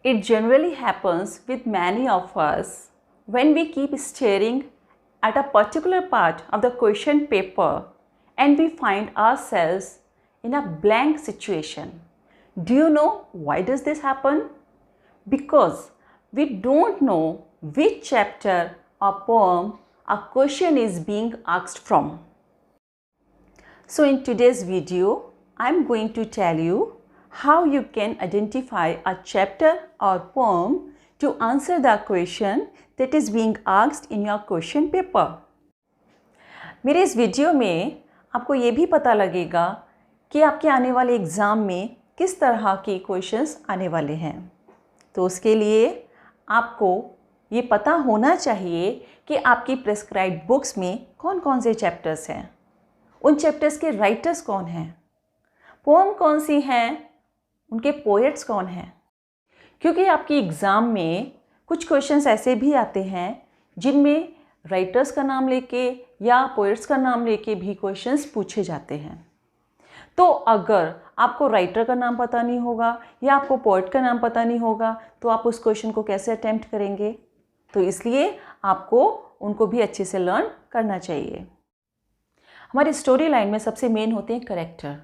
It generally happens with many of us when we keep staring at a particular part of the question paper and we find ourselves in a blank situation. Do you know why does this happen? Because we don't know which chapter or poem a question is being asked from. So in today's video, I'm going to tell you how you can identify a chapter or poem to answer the question that is being asked in your question paper. मेरे इस video में आपको ये भी पता लगेगा कि आपके आने वाले एग्ज़ाम में किस तरह के क्वेश्चंस आने वाले हैं। तो उसके लिए आपको ये पता होना चाहिए कि आपकी प्रिस्क्राइब्ड बुक्स में कौन कौन से चैप्टर्स हैं, उन चैप्टर्स के राइटर्स कौन हैं, पोएम कौन सी हैं, उनके पोएट्स कौन हैं। क्योंकि आपकी एग्ज़ाम में कुछ क्वेश्चंस ऐसे भी आते हैं जिनमें राइटर्स का नाम लेके या पोएट्स का नाम लेके भी क्वेश्चंस पूछे जाते हैं। तो अगर आपको राइटर का नाम पता नहीं होगा या आपको पोएट का नाम पता नहीं होगा तो आप उस क्वेश्चन को कैसे अटेम्प्ट करेंगे। तो इसलिए आपको उनको भी अच्छे से लर्न करना चाहिए। हमारी स्टोरी लाइन में सबसे मेन होते हैं करेक्टर,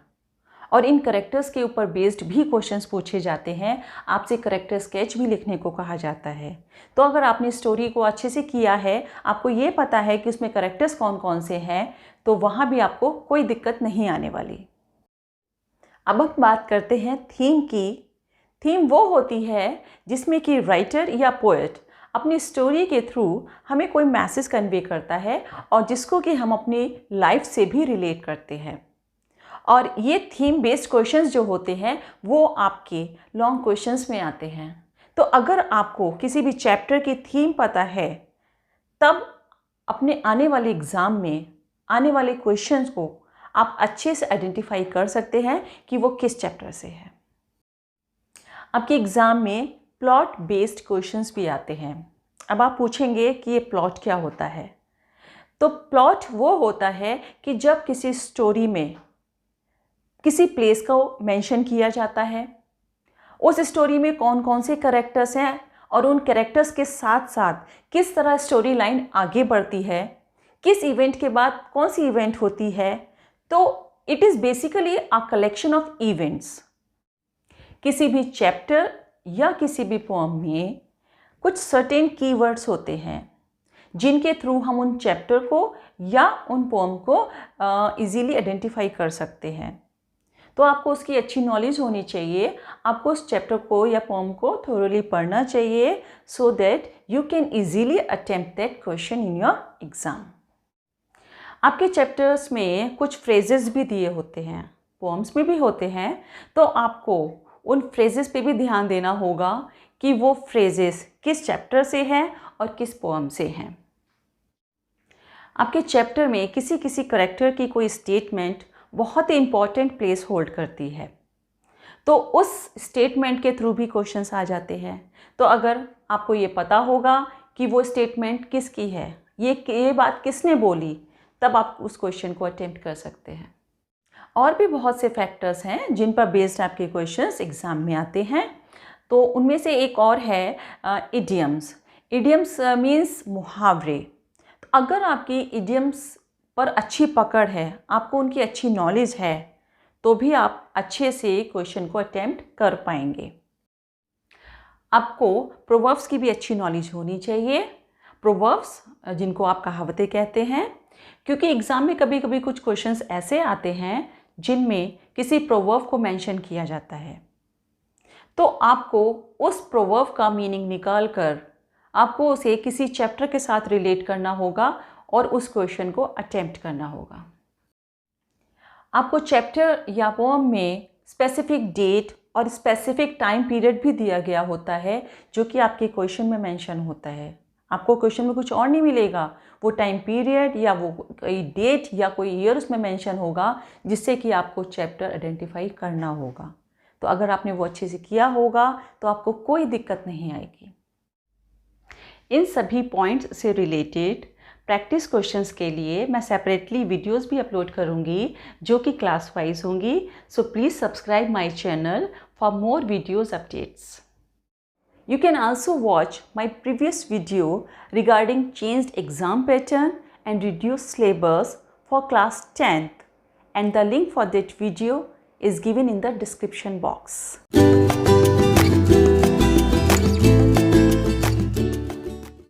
और इन करेक्टर्स के ऊपर बेस्ड भी क्वेश्चंस पूछे जाते हैं। आपसे करेक्टर स्केच भी लिखने को कहा जाता है। तो अगर आपने स्टोरी को अच्छे से किया है, आपको ये पता है कि उसमें करेक्टर्स कौन कौन से हैं, तो वहाँ भी आपको कोई दिक्कत नहीं आने वाली। अब हम बात करते हैं थीम की। थीम वो होती है जिसमें कि राइटर या पोएट अपनी स्टोरी के थ्रू हमें कोई मैसेज कन्वे करता है और जिसको कि हम अपनी लाइफ से भी रिलेट करते हैं। और ये थीम बेस्ड क्वेश्चंस जो होते हैं वो आपके लॉन्ग क्वेश्चंस में आते हैं। तो अगर आपको किसी भी चैप्टर की थीम पता है, तब अपने आने वाले एग्ज़ाम में आने वाले क्वेश्चंस को आप अच्छे से आइडेंटिफाई कर सकते हैं कि वो किस चैप्टर से है। आपके एग्ज़ाम में प्लॉट बेस्ड क्वेश्चंस भी आते हैं। अब आप पूछेंगे कि ये प्लॉट क्या होता है। तो प्लॉट वो होता है कि जब किसी स्टोरी में किसी प्लेस को मेंशन किया जाता है, उस स्टोरी में कौन कौन से कैरेक्टर्स हैं और उन कैरेक्टर्स के साथ साथ किस तरह स्टोरी लाइन आगे बढ़ती है, किस इवेंट के बाद कौन सी इवेंट होती है। तो it is basically a collection of events. किसी भी चैप्टर या किसी भी पोएम में कुछ सर्टेन कीवर्ड्स होते हैं जिनके थ्रू हम उन चैप्टर को या उन पोएम को इजीली आइडेंटिफाई कर सकते हैं। तो आपको उसकी अच्छी नॉलेज होनी चाहिए। आपको उस चैप्टर को या पोएम को थोरोली पढ़ना चाहिए so that you can easily attempt that question in your exam. आपके चैप्टर्स में कुछ फ्रेजेस भी दिए होते हैं, पोएम्स में भी होते हैं। तो आपको उन फ्रेजेस पे भी ध्यान देना होगा कि वो फ्रेजेस किस चैप्टर से हैं और किस पोएम से हैं। आपके चैप्टर में किसी किसी कैरेक्टर की कोई स्टेटमेंट बहुत ही इम्पॉर्टेंट प्लेस होल्ड करती है, तो उस स्टेटमेंट के थ्रू भी क्वेश्चंस आ जाते हैं। तो अगर आपको ये पता होगा कि वो स्टेटमेंट किसकी है, ये बात किसने बोली, तब आप उस क्वेश्चन को अटेम्प्ट कर सकते हैं। और भी बहुत से फैक्टर्स हैं जिन पर बेस्ड आपके क्वेश्चंस एग्ज़ाम में आते हैं। तो उनमें से एक और है इडियम्स। इडियम्स मीन्स मुहावरे। तो अगर आपकी इडियम्स पर अच्छी पकड़ है, आपको उनकी अच्छी नॉलेज है, तो भी आप अच्छे से क्वेश्चन को अटेम्प्ट कर पाएंगे। आपको प्रोवर्ब्स की भी अच्छी नॉलेज होनी चाहिए। प्रोवर्ब्स जिनको आप कहावतें कहते हैं, क्योंकि एग्ज़ाम में कभी कभी कुछ क्वेश्चंस ऐसे आते हैं जिनमें किसी प्रोवर्ब को मेंशन किया जाता है। तो आपको उस प्रोवर्ब का मीनिंग निकाल कर आपको उसे किसी चैप्टर के साथ रिलेट करना होगा और उस क्वेश्चन को अटेम्प्ट करना होगा। आपको चैप्टर या पोएम में स्पेसिफिक डेट और स्पेसिफिक टाइम पीरियड भी दिया गया होता है जो कि आपके क्वेश्चन में मेंशन होता है। आपको क्वेश्चन में कुछ और नहीं मिलेगा, वो टाइम पीरियड या वो कोई डेट या कोई ईयर उसमें मेंशन होगा जिससे कि आपको चैप्टर आइडेंटिफाई करना होगा। तो अगर आपने वो अच्छे से किया होगा तो आपको कोई दिक्कत नहीं आएगी। इन सभी पॉइंट्स से रिलेटेड प्रैक्टिस क्वेश्चंस के लिए मैं सेपरेटली वीडियोस भी अपलोड करूंगी जो कि क्लास वाइज होंगी। So please subscribe my channel for more videos updates. You can also watch my previous video regarding changed exam pattern and reduced syllabus for class 10th, and the link for that video is given in the description box.